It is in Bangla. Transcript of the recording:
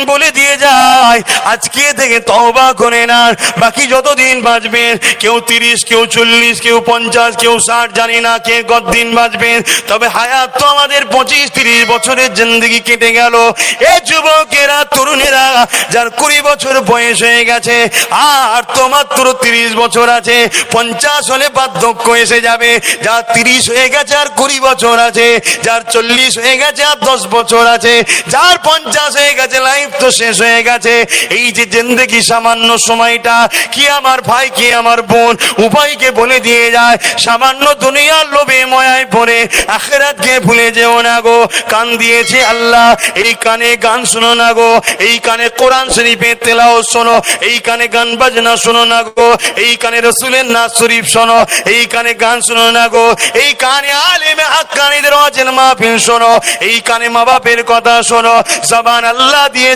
বলে দিয়ে যায়, আজকে থেকে তওবা করে না, বাকি যতদিন বাঁচবেন, কেউ 30, কেউ 40, কেউ 50, কেউ 60, জানি না কে কতদিন বাঁচবেন, তবে হায়াত তো আমাদের 25-30 বছরের জিন্দেগি কেটে গেল। এ যুবকেরা, তরুণেরা, যার 20 বছর বয়স হয়ে গেছে আর তো মাত্র 30 বছর আছে, 50 হলে বার্ধক্য এসে যাবে, যার 30 হয়ে গেছে আর 20 বছর আছে, যার 40 হয়ে গেছে আর 10 বছর আছে, যার 50 হয়ে গেছে, লাইফ তো শেষ হয়ে গেছে। এই যে জিন্দেগি, সামান্য সময়টা, কি আমার ভাই, কি আমার বোন, উভয়কে বলে দিয়ে যায়, সামান্য দুনিয়ার লোভে ময়ায় পড়ে আখিরাতকে ভুলে যেও না গো। কান দিয়েছে আল্লাহ, এই কানে গান শোনো না গো, এই কানে কোরআন শরীফের তেলাওয়াত শোনো, এই কানে গান বাজনা শোনো না গো, এই কানে রাসূলের নাজ শরীফ শোনো, এই কানে গান শোনো না গো, এই কানে আলেমে হাক্কানীদের ওয়াজের মাহফিল শোনো, এই কানে মা বাপের কথা শোনো। জবান আল্লাহ দিয়ে